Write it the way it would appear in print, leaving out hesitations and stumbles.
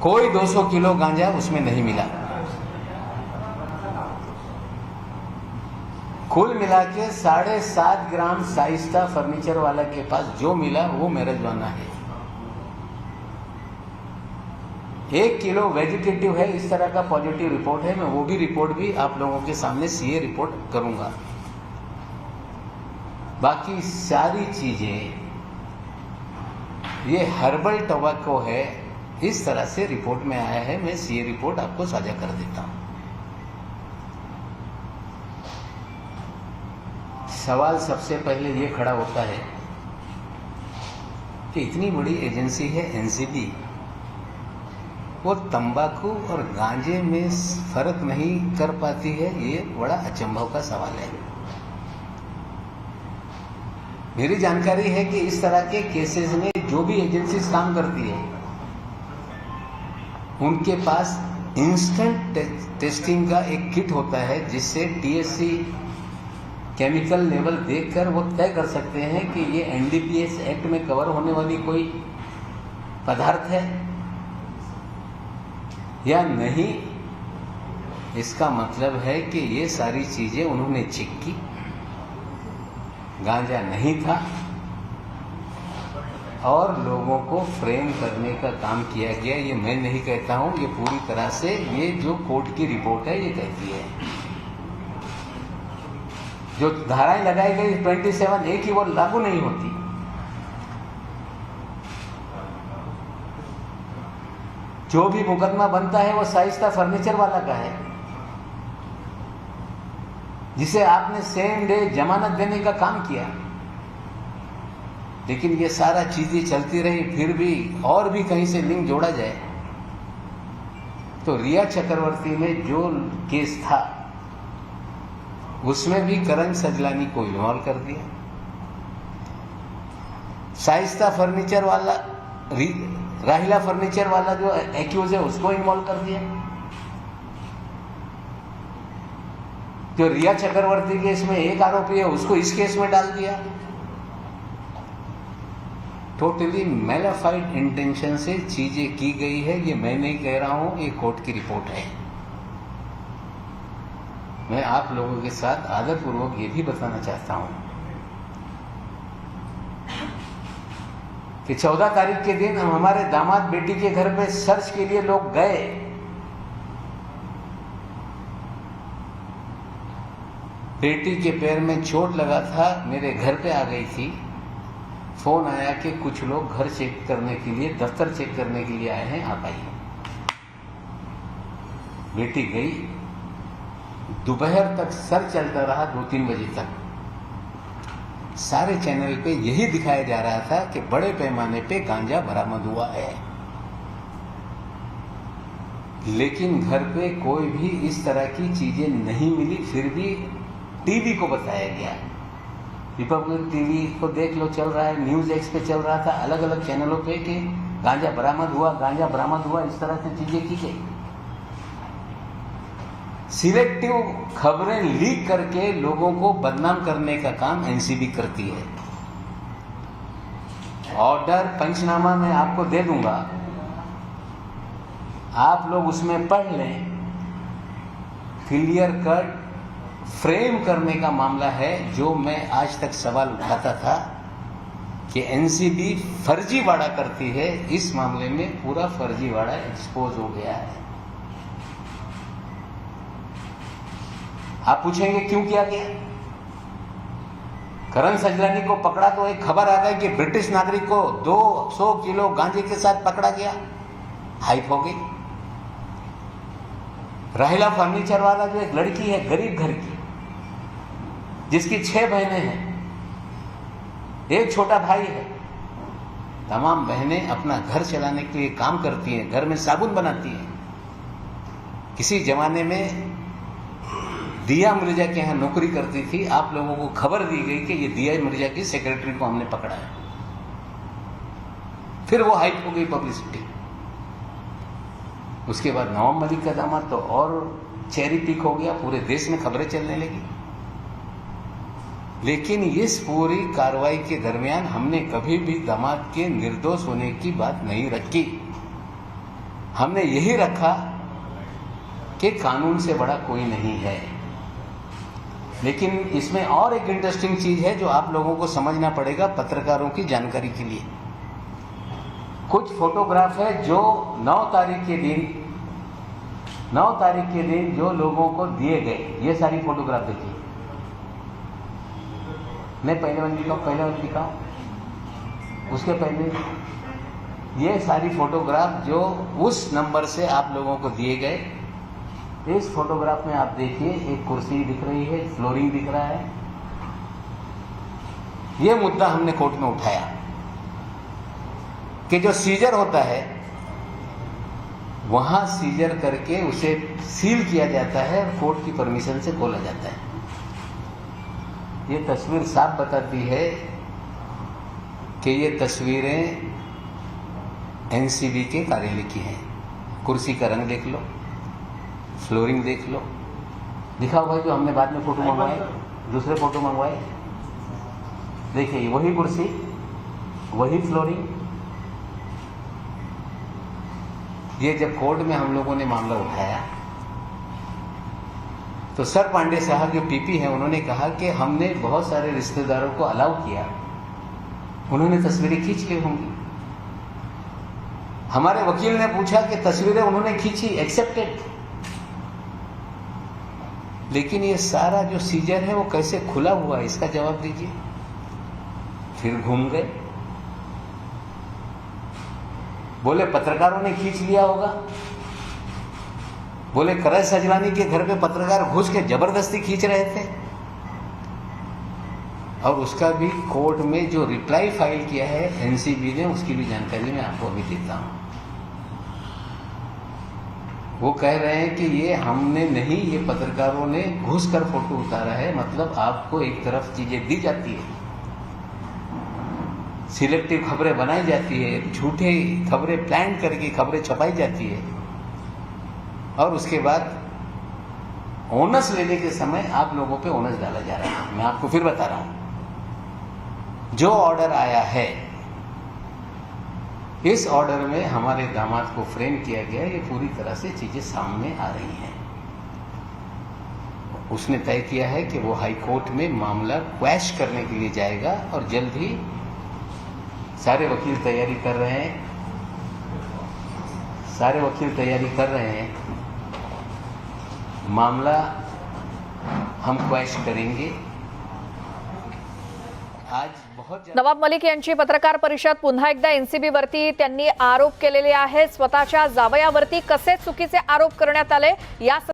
कोई 200 किलो गांजा उसमें नहीं मिला। कुल मिला के 7.5 ग्राम शाइस्ता फर्नीचर वाला के पास जो मिला वो मैरिजुआना है। 1 किलो वेजिटेटिव है, इस तरह का पॉजिटिव रिपोर्ट है। मैं वो भी रिपोर्ट भी आप लोगों के सामने सीए रिपोर्ट करूंगा। बाकी सारी चीजें ये हर्बल टोबैको है, इस तरह से रिपोर्ट में आया है। मैं सीए रिपोर्ट आपको साझा कर देता हूं। सवाल सबसे पहले ये खड़ा होता है कि इतनी बड़ी एजेंसी है एनसीबी, वो तंबाकू और गांजे में फर्क नहीं कर पाती है। ये बड़ा अचंभव का सवाल है। मेरी जानकारी है कि इस तरह के केसेस में जो भी एजेंसीज काम करती है उनके पास इंस्टेंट टेस्टिंग का एक किट होता है, जिससे टीएचसी केमिकल लेवल देखकर वो तय कर सकते हैं कि ये एनडीपीएस एक्ट में कवर होने वाली कोई पदार्थ है या नहीं। इसका मतलब है कि ये सारी चीजें उन्होंने चेक की, गांजा नहीं था और लोगों को फ्रेम करने का काम किया गया। ये मैं नहीं कहता हूं, ये पूरी तरह से ये जो कोर्ट की रिपोर्ट है ये कहती है। जो धाराएं लगाई गई 27A की वो लागू नहीं होती। जो भी मुकदमा बनता है वो शाइस्ता फर्नीचर वाला का है, जिसे आपने सेम डे जमानत देने का काम किया। लेकिन ये सारा चीजें चलती रही, फिर भी और भी कहीं से लिंक जोड़ा जाए तो रिया चक्रवर्ती में जो केस था उसमें भी करण सजलानी को इन्वॉल्व कर दिया। शाइस्ता फर्नीचर वाला, राहिला फर्नीचर वाला जो एक्यूज है उसको इन्वॉल्व कर दिया। जो रिया चक्रवर्ती केस में एक आरोपी है उसको इस केस में डाल दिया। टोटली मैलाफाइड इंटेंशन से चीजें की गई है। ये मैं नहीं कह रहा हूं, ये कोर्ट की रिपोर्ट है। मैं आप लोगों के साथ आदरपूर्वक ये भी बताना चाहता हूं कि 14 तारीख के दिन हम हमारे दामाद बेटी के घर पे सर्च के लिए लोग गए। बेटी के पैर में चोट लगा था, मेरे घर पे आ गई थी। फोन आया कि कुछ लोग घर चेक करने के लिए, दफ्तर चेक करने के लिए आए हैं, आप आइए। बेटी गई। दोपहर तक सर्च चलता रहा, 2-3 बजे तक। सारे चैनल पे यही दिखाया जा रहा था कि बड़े पैमाने पे गांजा बरामद हुआ है, लेकिन घर पे कोई भी इस तरह की चीजें नहीं मिली। फिर भी टीवी को बताया गया, रिपब्लिक टीवी को देख लो, चल रहा है, न्यूज एक्स पे चल रहा था, अलग अलग चैनलों पे कि गांजा बरामद हुआ, गांजा बरामद हुआ, इस तरह से चीजें की गई। सिलेक्टिव खबरें लीक करके लोगों को बदनाम करने का काम एनसीबी करती है। ऑर्डर पंचनामा मैं आपको दे दूंगा, आप लोग उसमें पढ़ लें। क्लियर कट फ्रेम करने का मामला है। जो मैं आज तक सवाल उठाता था कि एनसीबी फर्जीवाड़ा करती है, इस मामले में पूरा फर्जीवाड़ा एक्सपोज हो गया है। आप पूछेंगे क्यों किया गया? करण सजलानी को पकड़ा तो एक खबर आ गई कि ब्रिटिश नागरिक को 200 किलो गांजे के साथ पकड़ा गया, हाइप हो गई। राहिला फर्नीचर वाला जो एक लड़की है गरीब घर की, जिसकी 6 बहनें हैं, एक छोटा भाई है, तमाम बहनें अपना घर चलाने के लिए काम करती हैं, घर में साबुन बनाती हैं। किसी जमाने में दिया मिर्जा के यहाँ नौकरी करती थी। आप लोगों को खबर दी गई कि ये दिया मिर्जा की सेक्रेटरी को हमने पकड़ा है। फिर वो हाइप हो गई पब्लिसिटी। उसके बाद नवाब मलिक का दामाद तो और चेरी पिक हो गया, पूरे देश में खबरें चलने लगी। लेकिन इस पूरी कार्रवाई के दरमियान हमने कभी भी दामाद के निर्दोष होने की बात नहीं रखी। हमने यही रखा कि कानून से बड़ा कोई नहीं है। लेकिन इसमें और एक इंटरेस्टिंग चीज है जो आप लोगों को समझना पड़ेगा पत्रकारों की जानकारी के लिए। कुछ फोटोग्राफ है जो 9 तारीख के दिन जो लोगों को दिए गए, ये सारी फोटोग्राफ देखिए। मैं पहले वाली दिखाऊं, उसके पहले ये सारी फोटोग्राफ जो उस नंबर से आप लोगों को दिए गए। इस फोटोग्राफ में आप देखिए, एक कुर्सी दिख रही है, फ्लोरिंग दिख रहा है। ये मुद्दा हमने कोर्ट में उठाया कि जो सीजर होता है वहां सीजर करके उसे सील किया जाता है, कोर्ट की परमिशन से खोला जाता है। ये तस्वीर साफ बताती है कि ये तस्वीरें एनसीबी के कार्यालय की हैं। कुर्सी का रंग देख लो, फ्लोरिंग देख लो। दिखाओ भाई, जो हमने बाद में फोटो मंगवाए, दूसरे फोटो मंगवाए, देखिए वही कुर्सी, वही फ्लोरिंग। ये जब कोर्ट में हम लोगों ने मामला उठाया तो सर पांडे साहब जो पीपी हैं, उन्होंने कहा कि हमने बहुत सारे रिश्तेदारों को अलाउ किया, उन्होंने तस्वीरें खींच के होंगी। हमारे वकील ने पूछा कि तस्वीरें उन्होंने खींची, एक्सेप्टेड, लेकिन ये सारा जो सीजर है वो कैसे खुला हुआ है, इसका जवाब दीजिए। फिर घूम गए, बोले पत्रकारों ने खींच लिया होगा, बोले करज सजवानी के घर पे पत्रकार घुस के जबरदस्ती खींच रहे थे। और उसका भी कोर्ट में जो रिप्लाई फाइल किया है एनसीबी ने, उसकी भी जानकारी मैं आपको अभी देता हूं। वो कह रहे हैं कि ये हमने नहीं, ये पत्रकारों ने घुस कर फोटो उतारा है। मतलब आपको एक तरफ चीजें दी जाती है, सिलेक्टिव खबरें बनाई जाती है, झूठे खबरें प्लान करके खबरें छपाई जाती है, और उसके बाद ओनस लेने के समय आप लोगों पे ओनस डाला जा रहा है। मैं आपको फिर बता रहा हूं, जो ऑर्डर आया है, इस ऑर्डर में हमारे दामाद को फ्रेम किया गया, ये पूरी तरह से चीजें सामने आ रही हैं। उसने तय किया है कि वो हाई कोर्ट में मामला क्वैश करने के लिए जाएगा, और जल्द ही सारे वकील तैयारी कर रहे हैं, मामला हम क्वैश करेंगे। आज बहुत नवाब मलिक यांची पत्रकार परिषद। पुन्हा एकदा एनसीबीवरती त्यांनी आरोप केलेले आहेत। स्वतःच्या जावयावरती कसे चुकीचे आरोप करण्यात आले या